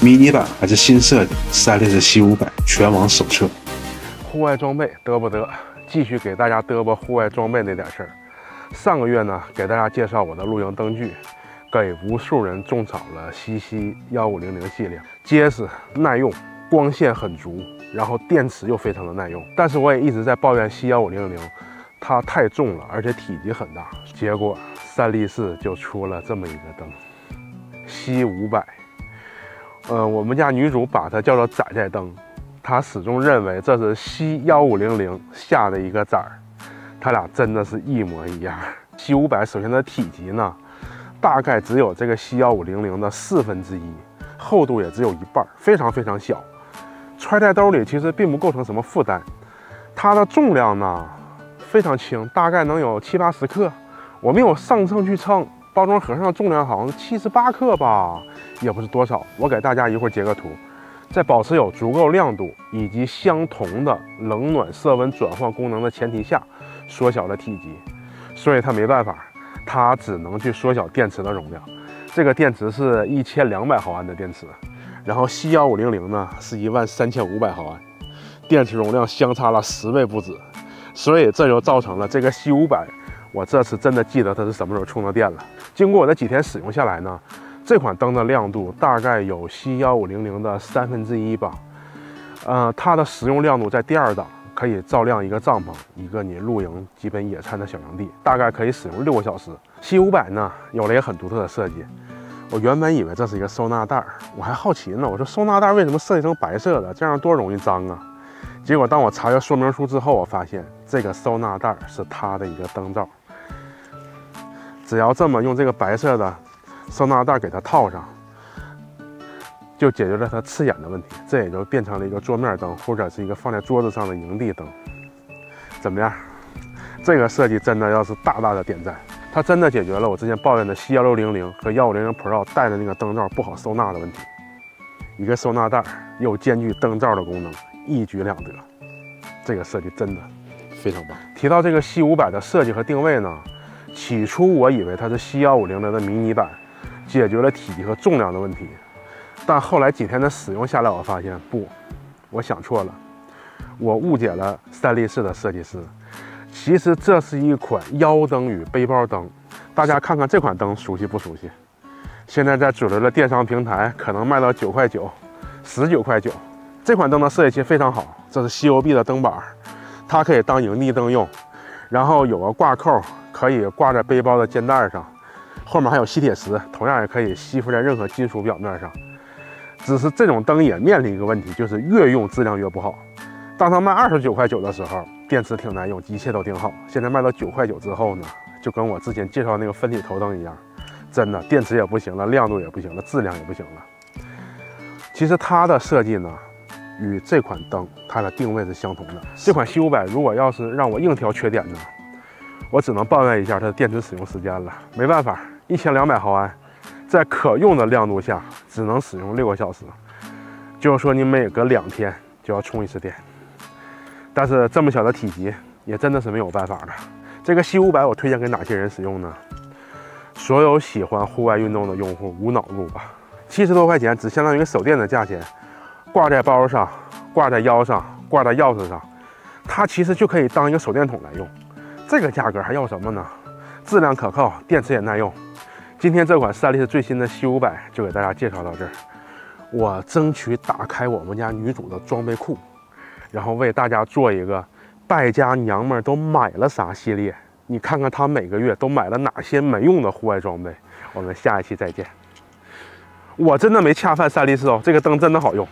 迷你版还是新设计，三立士C500全网首测。户外装备嘚不嘚？继续给大家嘚啵户外装备那点事儿。上个月呢，给大家介绍我的露营灯具，给无数人种草了西西1500系列，结实耐用，光线很足，然后电池又非常的耐用。但是我也一直在抱怨西1500，它太重了，而且体积很大。结果三立士就出了这么一个灯，西500。我们家女主把它叫做仔仔灯，她始终认为这是西1500下的一个崽儿，它俩真的是一模一样。西500首先的体积呢，大概只有这个西1500的1/4，厚度也只有一半，非常非常小，揣在兜里其实并不构成什么负担。它的重量呢非常轻，大概能有70-80克，我没有上秤去称。包装盒上的重量好像是78克吧，也不是多少。我给大家一会儿截个图，在保持有足够亮度以及相同的冷暖色温转换功能的前提下，缩小了体积。所以它没办法，它只能去缩小电池的容量。这个电池是1200毫安的电池，然后西1500呢是13500毫安，电池容量相差了10倍不止。所以这就造成了这个西500。我这次真的记得它是什么时候充的电了。经过我的几天使用下来呢，这款灯的亮度大概有西1500的1/3吧。它的实用亮度在第2档，可以照亮一个帐篷，一个你露营基本野餐的小营地，大概可以使用6个小时。西500呢有了一个很独特的设计，我原本以为这是一个收纳袋，我还好奇呢，我说收纳袋为什么设计成白色的，这样多容易脏啊？结果当我查阅说明书之后，我发现这个收纳袋是它的一个灯罩。只要这么用这个白色的收纳袋给它套上，就解决了它刺眼的问题，这也就变成了一个桌面灯，或者是一个放在桌子上的营地灯。怎么样？这个设计真的要是大大的点赞，它真的解决了我之前抱怨的西1600和1500 Pro 带的那个灯罩不好收纳的问题。一个收纳袋又兼具灯罩的功能，一举两得。这个设计真的非常棒。提到这个西500的设计和定位呢，起初我以为它是西1500的迷你版，解决了体积和重量的问题。但后来几天的使用下来，我发现不，我想错了，我误解了三立士的设计师。其实这是一款腰灯与背包灯，大家看看这款灯熟悉不熟悉？现在在主流的电商平台可能卖到9块9、19块9。这款灯的设计其实非常好，这是西欧 B 的灯板，它可以当营地灯用，然后有个挂扣，可以挂在背包的肩带上，后面还有吸铁石，同样也可以吸附在任何金属表面上。只是这种灯也面临一个问题，就是越用质量越不好。当它卖29块9的时候，电池挺耐用，机械都挺好。现在卖到9块9之后呢，就跟我之前介绍那个分体头灯一样，真的电池也不行了，亮度也不行了，质量也不行了。其实它的设计呢，与这款灯它的定位是相同的。这款西500如果要是让我硬挑缺点呢，我只能抱怨一下它的电池使用时间了。没办法，1200毫安，在可用的亮度下只能使用6个小时，就是说你每隔2天就要充1次电。但是这么小的体积也真的是没有办法的。这个西500我推荐给哪些人使用呢？所有喜欢户外运动的用户无脑入吧，70多块钱只相当于一个手电的价钱，挂在包上，挂在腰上，挂在钥匙上，它其实就可以当一个手电筒来用。这个价格还要什么呢？质量可靠，电池也耐用。今天这款三立士最新的西500就给大家介绍到这儿。我争取打开我们家女主的装备库，然后为大家做一个败家娘们都买了啥系列。你看看她每个月都买了哪些没用的户外装备。我们下一期再见。我真的没恰饭三立士哦，这个灯真的好用。